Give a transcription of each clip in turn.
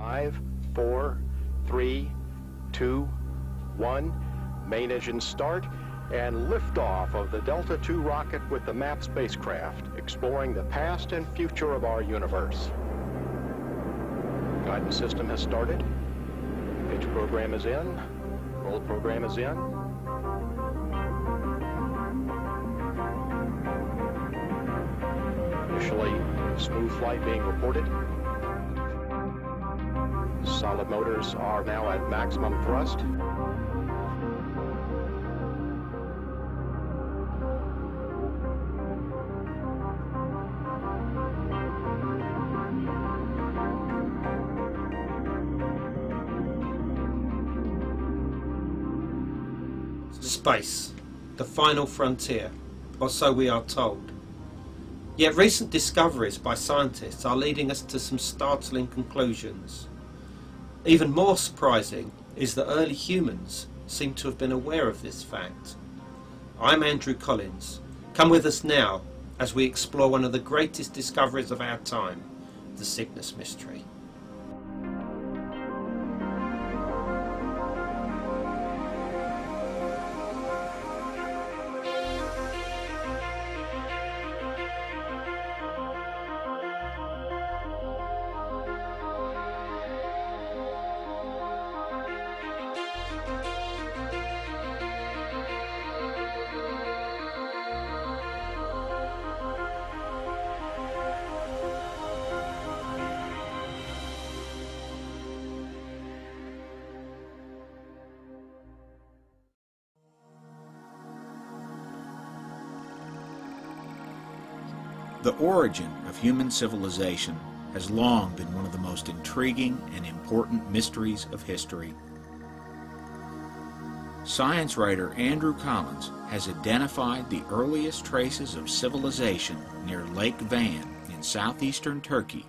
5, 4, 3, 2, 1. Main engine start and liftoff of the Delta II rocket with the MAP spacecraft, exploring the past and future of our universe. Guidance system has started. Pitch program is in. Roll program is in. Initially, smooth flight being reported. Solid motors are now at maximum thrust. Space, the final frontier, or so we are told. Yet recent discoveries by scientists are leading us to some startling conclusions. Even more surprising is that early humans seem to have been aware of this fact. I'm Andrew Collins. Come with us now as we explore one of the greatest discoveries of our time, the Cygnus Mystery. The origin of human civilization has long been one of the most intriguing and important mysteries of history. Science writer Andrew Collins has identified the earliest traces of civilization near Lake Van in southeastern Turkey,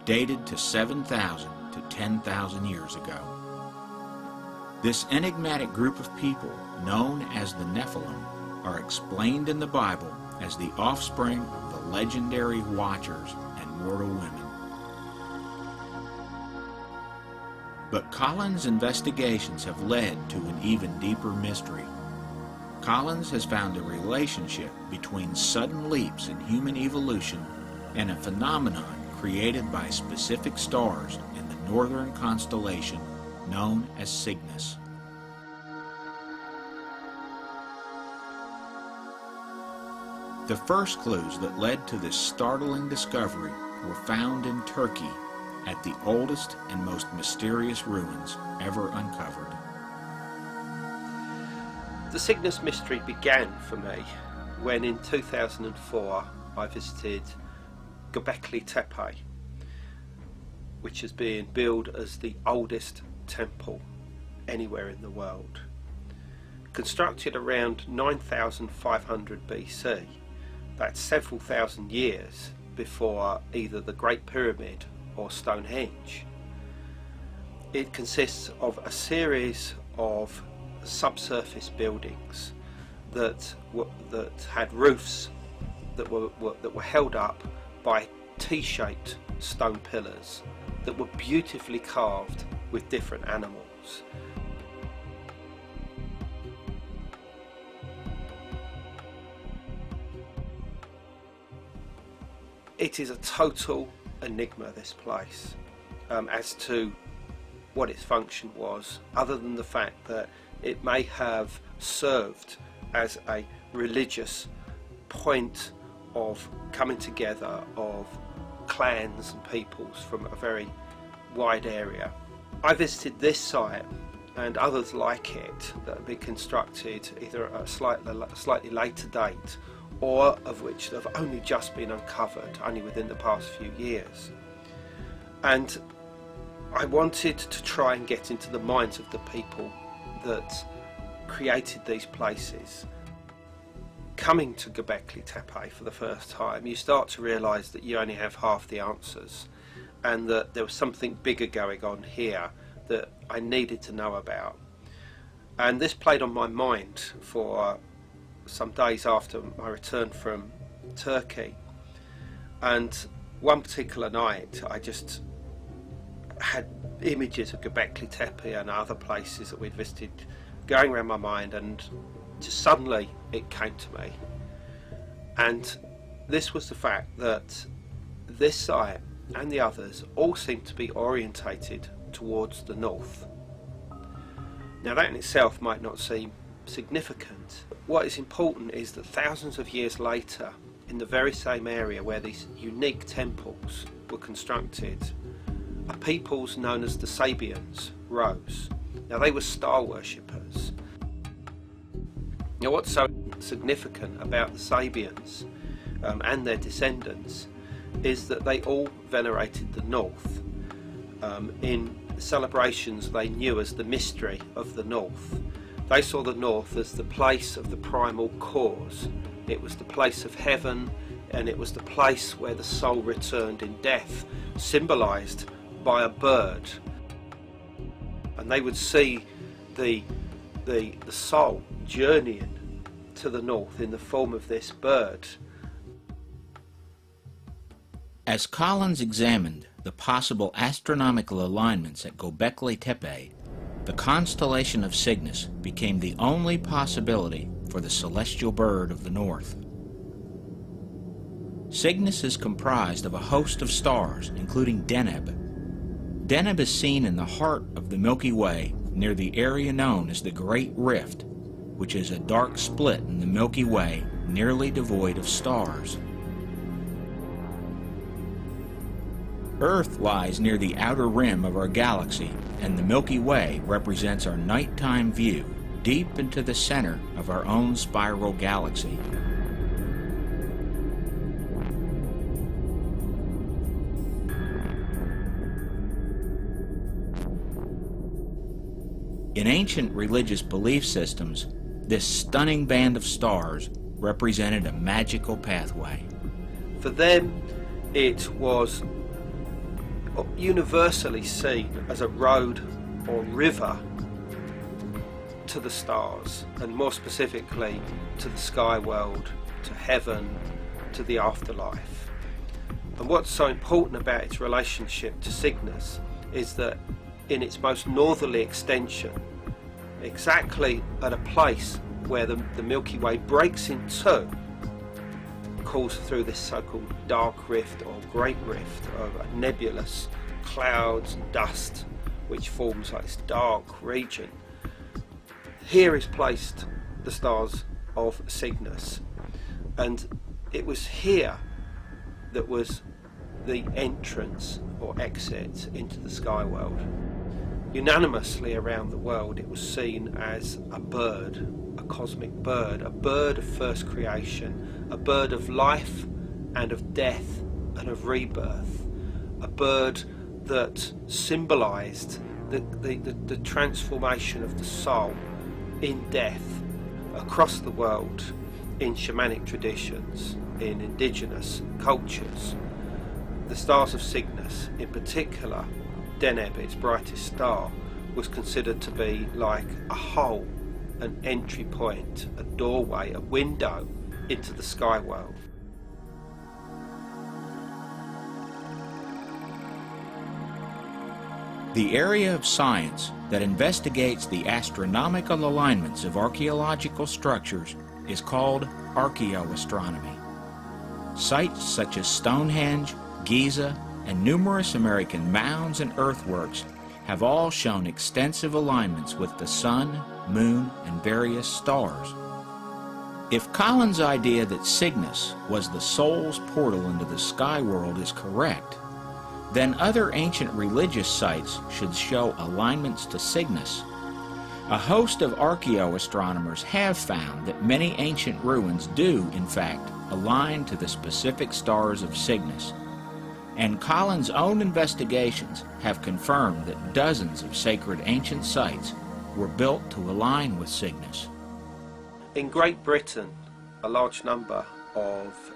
dated to 7,000 to 10,000 years ago. This enigmatic group of people, known as the Nephilim, are explained in the Bible as the offspring of the legendary Watchers and mortal women. But Collins' investigations have led to an even deeper mystery. Collins has found a relationship between sudden leaps in human evolution and a phenomenon created by specific stars in the northern constellation known as Cygnus. The first clues that led to this startling discovery were found in Turkey at the oldest and most mysterious ruins ever uncovered. The Cygnus Mystery began for me when in 2004 I visited Göbekli Tepe, which is being billed as the oldest temple anywhere in the world. Constructed around 9,500 BC, that's several thousand years before either the Great Pyramid or Stonehenge. It consists of a series of subsurface buildings that had roofs that were held up by T-shaped stone pillars that were beautifully carved with different animals. It is a total enigma, this place, as to what its function was, other than the fact that it may have served as a religious point of coming together of clans and peoples from a very wide area. I visited this site and others like it that have been constructed either at a slightly later date, or of which have only just been uncovered, only within the past few years. And I wanted to try and get into the minds of the people that created these places. Coming to Göbekli Tepe for the first time, you start to realise that you only have half the answers, and that there was something bigger going on here that I needed to know about. And this played on my mind for some days after my return from Turkey, and one particular night I just had images of Göbekli Tepe and other places that we'd visited going around my mind, and just suddenly it came to me. And this was the fact that this site and the others all seem to be orientated towards the north. Now that in itself might not seem significant. What is important is that thousands of years later, in the very same area where these unique temples were constructed, a peoples known as the Sabians rose. Now they were star worshippers. Now what's so significant about the Sabians and their descendants is that they all venerated the north in celebrations they knew as the mystery of the north. They saw the north as the place of the primal cause. It was the place of heaven, and it was the place where the soul returned in death, symbolised by a bird. And they would see the soul journeying to the north in the form of this bird. As Collins examined the possible astronomical alignments at Göbekli Tepe, the constellation of Cygnus became the only possibility for the celestial bird of the north. Cygnus is comprised of a host of stars, including Deneb. Deneb is seen in the heart of the Milky Way near the area known as the Great Rift, which is a dark split in the Milky Way nearly devoid of stars. Earth lies near the outer rim of our galaxy, and the Milky Way represents our nighttime view deep into the center of our own spiral galaxy. In ancient religious belief systems, this stunning band of stars represented a magical pathway. For them, it was universally seen as a road or river to the stars, and more specifically to the sky world, to heaven, to the afterlife. And what's so important about its relationship to Cygnus is that in its most northerly extension, exactly at a place where the Milky Way breaks in two, calls through this so-called dark rift or great rift of nebulous clouds and dust, which forms like this dark region. Here is placed the stars of Cygnus, and it was here that was the entrance or exit into the sky world. Unanimously around the world, it was seen as a bird, a cosmic bird, a bird of first creation, a bird of life and of death and of rebirth, a bird that symbolised the transformation of the soul in death across the world, in shamanic traditions, in indigenous cultures. The stars of Cygnus, in particular Deneb, its brightest star, was considered to be like a hole, an entry point, a doorway, a window into the sky world. The area of science that investigates the astronomical alignments of archaeological structures is called archaeoastronomy. Sites such as Stonehenge, Giza, and numerous American mounds and earthworks have all shown extensive alignments with the sun, moon, and various stars. If Collins' idea that Cygnus was the soul's portal into the sky world is correct, then other ancient religious sites should show alignments to Cygnus. A host of archaeoastronomers have found that many ancient ruins do, in fact, align to the specific stars of Cygnus. And Collins' own investigations have confirmed that dozens of sacred ancient sites were built to align with Cygnus. In Great Britain, a large number of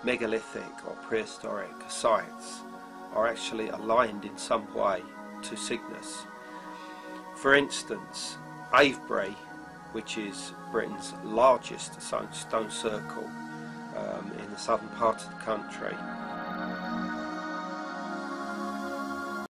megalithic or prehistoric sites are actually aligned in some way to Cygnus. For instance, Avebury, which is Britain's largest stone circle in the southern part of the country,